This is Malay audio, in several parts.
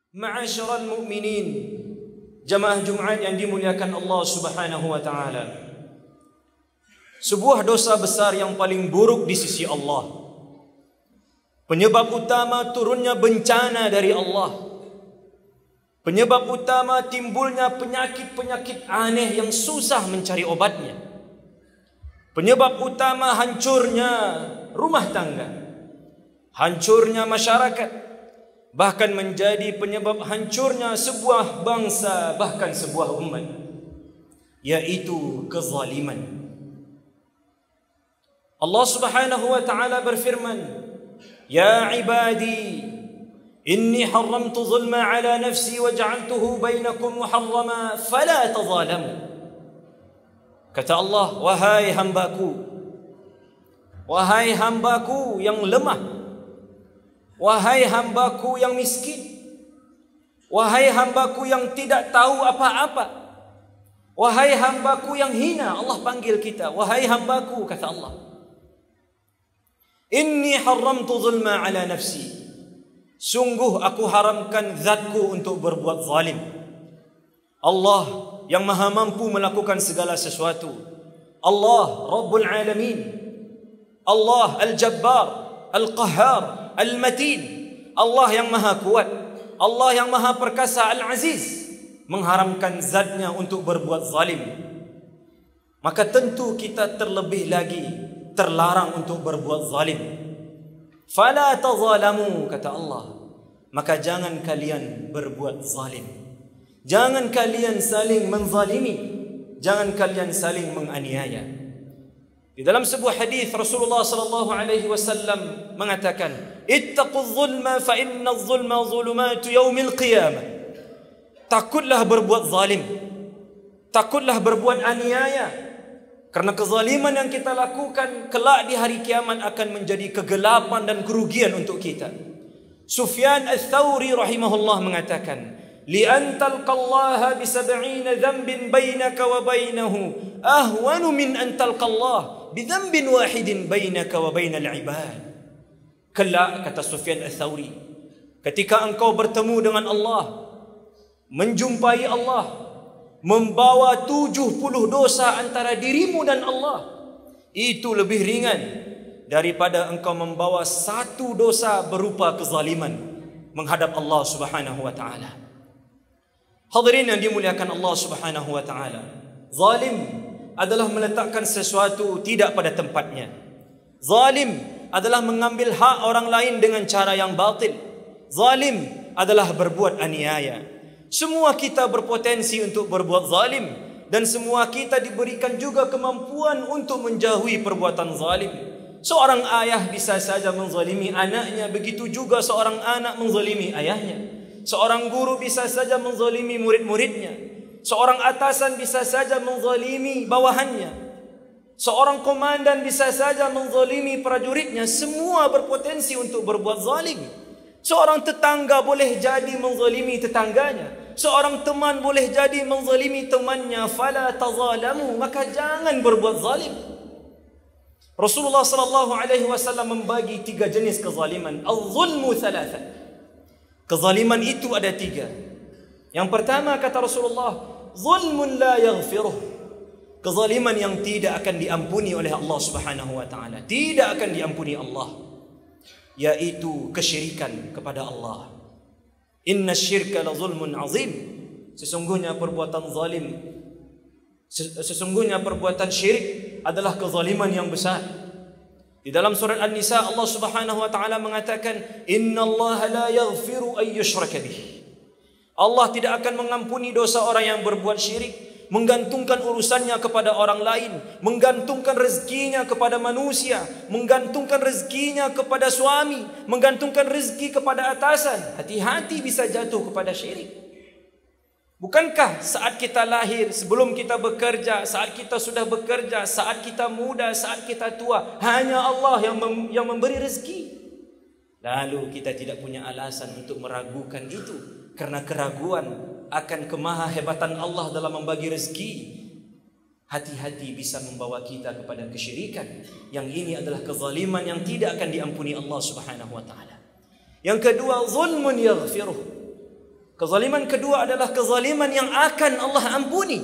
Ma'asyiral mu'minin, jamaah Jumat yang dimuliakan Allah Subhanahu wa taala. Sebuah dosa besar yang paling buruk di sisi Allah. Penyebab utama turunnya bencana dari Allah. Penyebab utama timbulnya penyakit-penyakit aneh yang susah mencari obatnya. Penyebab utama hancurnya rumah tangga, hancurnya masyarakat, bahkan menjadi penyebab hancurnya sebuah bangsa, bahkan sebuah umat, yaitu kezaliman. Allah Subhanahu wa taala berfirman, "Ya ibadi, inni haramtu zulma ala nafsi wa ja'altuhu bainakum muharrama fala tazalamu." Kata Allah, wahai hambaku yang lemah, wahai hambaku yang miskin, wahai hambaku yang tidak tahu apa-apa, wahai hambaku yang hina. Allah panggil kita, wahai hambaku, kata Allah, inni haramtu zulma ala nafsi, sungguh aku haramkan zatku untuk berbuat zalim. Allah yang maha mampu melakukan segala sesuatu, Allah Rabbul Alamin, Allah Al-Jabbar, Al-Qahhar, Al-Matin, Allah yang maha kuat, Allah yang maha perkasa, Al-Aziz, mengharamkan zatnya untuk berbuat zalim. Maka tentu kita terlebih lagi terlarang untuk berbuat zalim. Fala tazalamu, kata Allah, maka jangan kalian berbuat zalim. Jangan kalian saling menzalimi, jangan kalian saling menganiaya. Di dalam sebuah hadis Rasulullah sallallahu alaihi wasallam mengatakan, "Ittaquz zulma fa inna az-zulma zulumatu yaumil qiyamah." Takutlah berbuat zalim, takutlah berbuat aniaya, karena kezaliman yang kita lakukan kelak di hari kiamat akan menjadi kegelapan dan kerugian untuk kita. Sufyan Ats-Tsauri rahimahullah mengatakan, "Li'an talqallaha bi 70 dhanbin bainaka wa bainahu ahwanu min an talqallah bi dhanbin wahidin bainaka wa bainal ibad." Kelak, kata Sufyan Ats-Tsauri, ketika engkau bertemu dengan Allah, menjumpai Allah, membawa 70 dosa antara dirimu dan Allah, itu lebih ringan daripada engkau membawa satu dosa berupa kezaliman menghadap Allah Subhanahu wa taala. Hadirin yang dimuliakan Allah Subhanahu wa taala, zalim adalah meletakkan sesuatu tidak pada tempatnya. Zalim adalah mengambil hak orang lain dengan cara yang batil. Zalim adalah berbuat aniaya. Semua kita berpotensi untuk berbuat zalim, dan semua kita diberikan juga kemampuan untuk menjauhi perbuatan zalim. Seorang ayah bisa saja menzalimi anaknya, begitu juga seorang anak menzalimi ayahnya. Seorang guru bisa saja menzalimi murid-muridnya. Seorang atasan bisa saja menzalimi bawahannya. Seorang komandan bisa saja menzalimi prajuritnya. Semua berpotensi untuk berbuat zalim. Seorang tetangga boleh jadi menzalimi tetangganya. Seorang teman boleh jadi menzalimi temannya. Fala tazalamu, maka jangan berbuat zalim. Rasulullah sallallahu alaihi wasallam membagi 3 jenis kezaliman. Az-zulmu thalatha. Kezaliman itu ada 3. Yang pertama, kata Rasulullah, zulmun la yaghfiruh. Kezaliman yang tidak akan diampuni oleh Allah Subhanahu wa taala, tidak akan diampuni Allah, yaitu kesyirikan kepada Allah. Inna syirka la zulmun azim. Sesungguhnya perbuatan zalim, sesungguhnya perbuatan syirik adalah kezaliman yang besar. Di dalam surat An-Nisa Allah Subhanahu wa taala mengatakan, "Innallaha la yaghfiru ay yushraka bih." Allah tidak akan mengampuni dosa orang yang berbuat syirik, menggantungkan urusannya kepada orang lain, menggantungkan rezekinya kepada manusia, menggantungkan rezekinya kepada suami, menggantungkan rezeki kepada atasan. Hati-hati bisa jatuh kepada syirik. Bukankah saat kita lahir, sebelum kita bekerja, saat kita sudah bekerja, saat kita muda, saat kita tua, hanya Allah yang memberi rezeki? Lalu kita tidak punya alasan untuk meragukan itu, karena keraguan akan kemahahebatan Allah dalam membagi rezeki. Hati-hati bisa membawa kita kepada kesyirikan. Yang ini adalah kezaliman yang tidak akan diampuni Allah Subhanahu wa taala. Yang kedua, zulmun yaghfiruh. Kezaliman kedua adalah kezaliman yang akan Allah ampuni,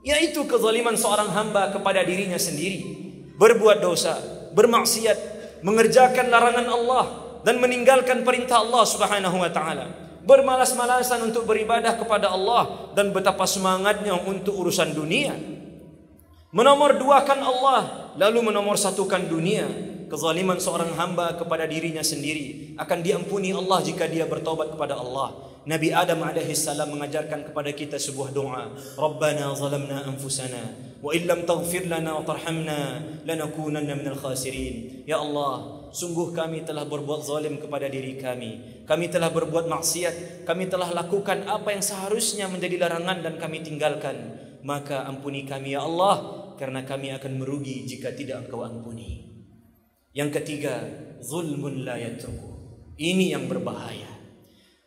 yaitu kezaliman seorang hamba kepada dirinya sendiri, berbuat dosa, bermaksiat, mengerjakan larangan Allah dan meninggalkan perintah Allah Subhanahu wa taala, bermalas-malasan untuk beribadah kepada Allah dan betapa semangatnya untuk urusan dunia, menomor duakan Allah lalu menomor satukan dunia. Kezaliman seorang hamba kepada dirinya sendiri akan diampuni Allah jika dia bertaubat kepada Allah. Nabi Adam alaihissalam mengajarkan kepada kita sebuah doa, Rabbana zalamna anfusana wa illam taghfir lana wa tarhamna lanakunanna minal khasirin. Ya Allah, sungguh kami telah berbuat zalim kepada diri kami. Kami telah berbuat maksiat, kami telah lakukan apa yang seharusnya menjadi larangan dan kami tinggalkan. Maka ampuni kami ya Allah, karena kami akan merugi jika tidak Engkau ampuni. Yang ketiga, zulmun la yatruku. Ini yang berbahaya.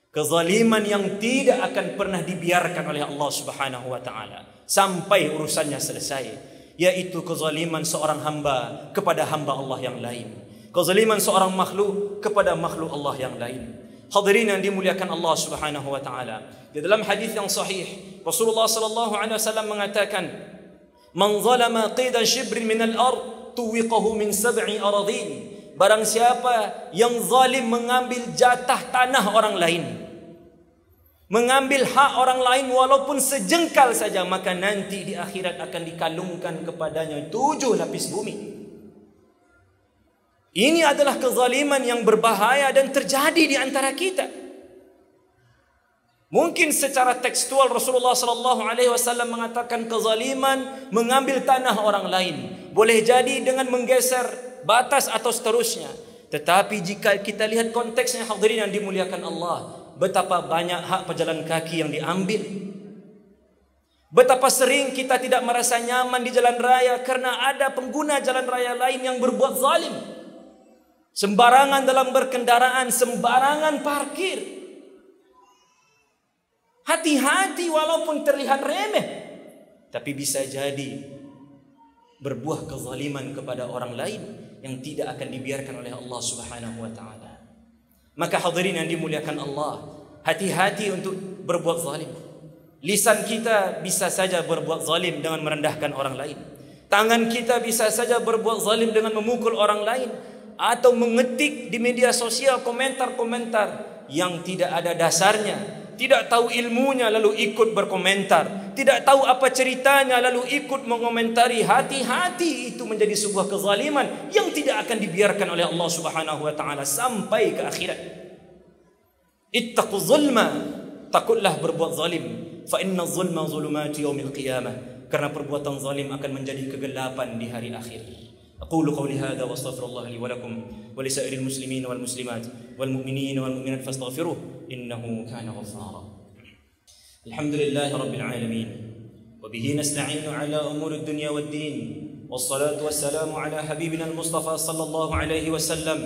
Kezaliman yang tidak akan pernah dibiarkan oleh Allah Subhanahu wa taala sampai urusannya selesai, yaitu kezaliman seorang hamba kepada hamba Allah yang lain. Kezaliman seorang makhluk kepada makhluk Allah yang lain. Hadirin yang dimuliakan Allah Subhanahu wa taala. Di dalam hadis yang sahih, Rasulullah sallallahu alaihi wasallam mengatakan, "Man zalama qidan shibrin min al-ard tuwiqahu min sab'i aradin." Barang siapa yang zalim mengambil jatah tanah orang lain, mengambil hak orang lain walaupun sejengkal saja, maka nanti di akhirat akan dikalungkan kepadanya 7 lapis bumi. Ini adalah kezaliman yang berbahaya dan terjadi di antara kita. Mungkin secara tekstual Rasulullah sallallahu alaihi wasallam mengatakan kezaliman mengambil tanah orang lain. Boleh jadi dengan menggeser batas atau seterusnya. Tetapi jika kita lihat konteksnya, hadirin yang dimuliakan Allah, betapa banyak hak pejalan kaki yang diambil. Betapa sering kita tidak merasa nyaman di jalan raya karena ada pengguna jalan raya lain yang berbuat zalim. Sembarangan dalam berkendaraan, sembarangan parkir. Hati-hati walaupun terlihat remeh, tapi bisa jadi berbuah kezaliman kepada orang lain yang tidak akan dibiarkan oleh Allah Subhanahu wa taala. Maka hadirin yang dimuliakan Allah, hati-hati untuk berbuat zalim. Lisan kita bisa saja berbuat zalim dengan merendahkan orang lain. Tangan kita bisa saja berbuat zalim dengan memukul orang lain, atau mengetik di media sosial komentar-komentar yang tidak ada dasarnya, tidak tahu ilmunya lalu ikut berkomentar, tidak tahu apa ceritanya lalu ikut mengomentari. Hati-hati, itu menjadi sebuah kezaliman yang tidak akan dibiarkan oleh Allah Subhanahu wa taala sampai ke akhirat. Ittaqu zulma, takutlah berbuat zalim, fa inna zulma zulumati yaumil qiyamah, karena perbuatan zalim akan menjadi kegelapan di hari akhir. أقول قولي هذا وأستغفر الله لي ولكم ولسائر المسلمين والمسلمات والمؤمنين والمؤمنات فاستغفروه إنه كان غفارا. الحمد لله رب العالمين وبه نستعين على أمور الدنيا والدين والصلاة والسلام على حبيبنا المصطفى صلى الله عليه وسلم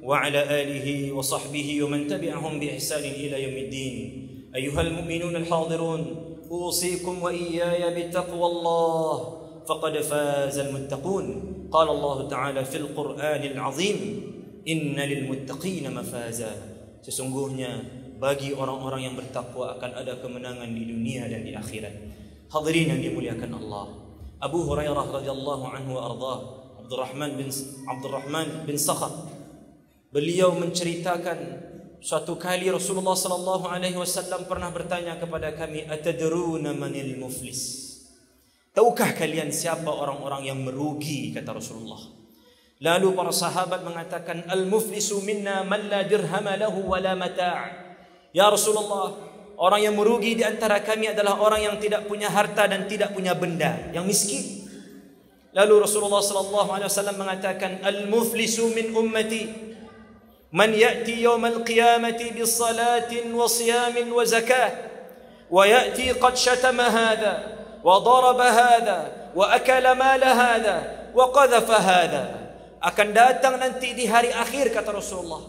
وعلى آله وصحبه ومن تبعهم بإحسان إلى يوم الدين. أيها المؤمنون الحاضرون، أوصيكم وإياي بتقوى الله فقد فاز المتقون. قال الله تعالى في القرآن العظيم إن للمتقين مفازا. Sesungguhnya bagi orang-orang yang bertakwa akan ada kemenangan di dunia dan di akhirat. Hadirin yang dimuliakan Allah, Abu Hurairah radhiyallahu anhu wa ardhah, Abdurrahman bin Sakhar, beliau menceritakan suatu kali Rasulullah sallallahu alaihi wasallam pernah bertanya kepada kami, atadruna manil muflis? Tahukah kalian siapa orang-orang yang merugi, kata Rasulullah. Lalu para sahabat mengatakan, al-muflisu minna man la dirhama lahu wa la mata'. Ya Rasulullah, orang yang merugi di antara kami adalah orang yang tidak punya harta dan tidak punya benda, yang miskin. Lalu Rasulullah sallallahu alaihi wasallam mengatakan, al-muflisu min ummati man ya'ti yawmal qiyamati bis salatin wa siyamin wa zakah wa ya'ti qad shatama hadha وضرب هذا وأكل مال هذا وقذف هذا. Akan datang nanti di hari akhir, kata Rasulullah,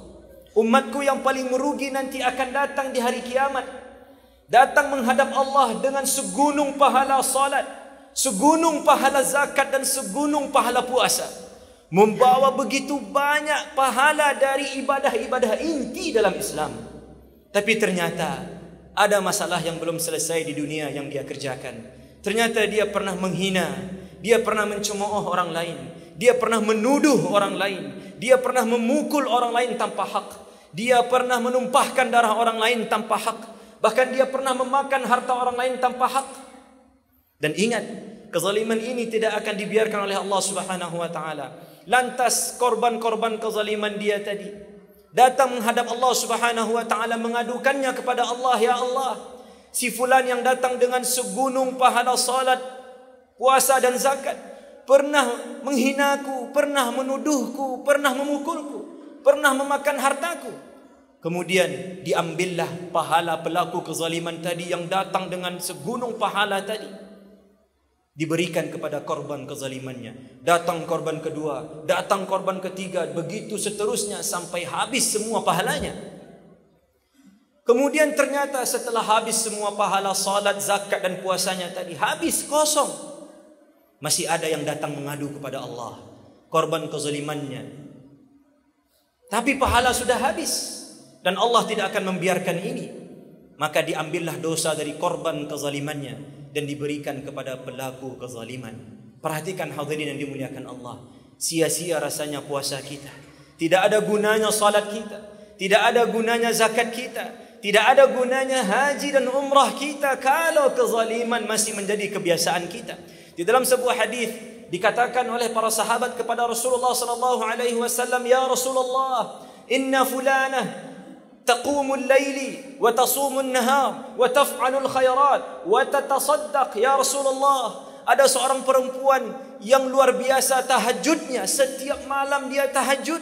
umatku yang paling merugi nanti akan datang di hari kiamat, datang menghadap Allah dengan segunung pahala salat, segunung pahala zakat dan segunung pahala puasa, membawa begitu banyak pahala dari ibadah-ibadah inti dalam Islam. Tapi ternyata Ada masalah yang belum selesai di dunia yang dia kerjakan. Ternyata dia pernah menghina, dia pernah mencemooh orang lain, dia pernah menuduh orang lain, dia pernah memukul orang lain tanpa hak, dia pernah menumpahkan darah orang lain tanpa hak, bahkan dia pernah memakan harta orang lain tanpa hak. Dan ingat, kezaliman ini tidak akan dibiarkan oleh Allah Subhanahu wa taala. Lantas korban-korban kezaliman dia tadi datang menghadap Allah Subhanahu wa taala, mengadukannya kepada Allah, ya Allah, si fulan yang datang dengan segunung pahala salat, puasa dan zakat, pernah menghinaku, pernah menuduhku, pernah memukulku, pernah memakan hartaku. Kemudian diambillah pahala pelaku kezaliman tadi yang datang dengan segunung pahala tadi, diberikan kepada korban kezalimannya. Datang korban kedua, datang korban ketiga, begitu seterusnya sampai habis semua pahalanya. Kemudian ternyata setelah habis semua pahala salat, zakat dan puasanya tadi, habis, kosong. Masih ada yang datang mengadu kepada Allah, korban kezalimannya. Tapi pahala sudah habis dan Allah tidak akan membiarkan ini. Maka diambillah dosa dari korban kezalimannya dan diberikan kepada pelaku kezaliman. Perhatikan hadirin yang dimuliakan Allah, sia-sia rasanya puasa kita, tidak ada gunanya salat kita, tidak ada gunanya zakat kita, tidak ada gunanya haji dan umrah kita kalau kezaliman masih menjadi kebiasaan kita. Di dalam sebuah hadis dikatakan oleh para sahabat kepada Rasulullah sallallahu alaihi wasallam, ya Rasulullah, inna fulanah تقوم الليل وتصوم النهار وتفعل الخيرات وتتصدق يا رسول الله. Ada seorang perempuan yang luar biasa tahajudnya, setiap malam dia tahajud,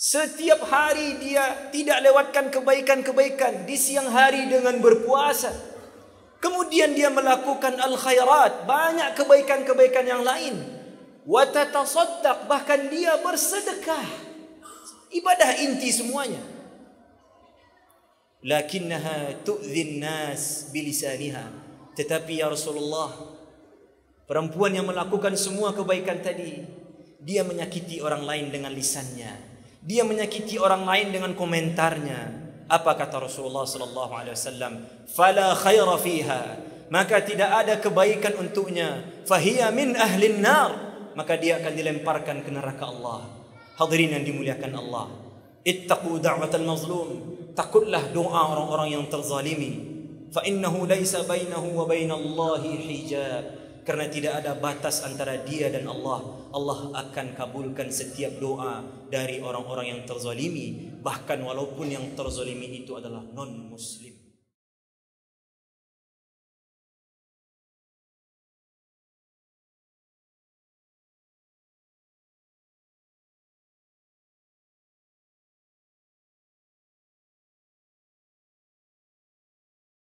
setiap hari dia tidak lewatkan kebaikan-kebaikan, di siang hari dengan berpuasa. Kemudian dia melakukan al-khairat, banyak kebaikan-kebaikan yang lain. Wa tatasaddaq, bahkan dia bersedekah. Ibadah inti semuanya. Lakinnaha tu'dhin nas bilisaniha. Tetapi ya Rasulullah, perempuan yang melakukan semua kebaikan tadi, dia menyakiti orang lain dengan lisannya, dia menyakiti orang lain dengan komentarnya. Apa kata Rasulullah sallallahu alaihi wasallam? Fala khaira fiha, maka tidak ada kebaikan untuknya. Fahiya min ahlin nar, maka dia akan dilemparkan ke neraka Allah. Hadirin yang dimuliakan Allah, ittaqu da'watal mazlum, takutlah doa orang-orang yang terzalimi. Fa innahu laisa bainahu wa bainallahi hijab, karena tidak ada batas antara dia dan Allah. Allah akan kabulkan setiap doa dari orang-orang yang terzalimi, bahkan walaupun yang terzalimi itu adalah non muslim.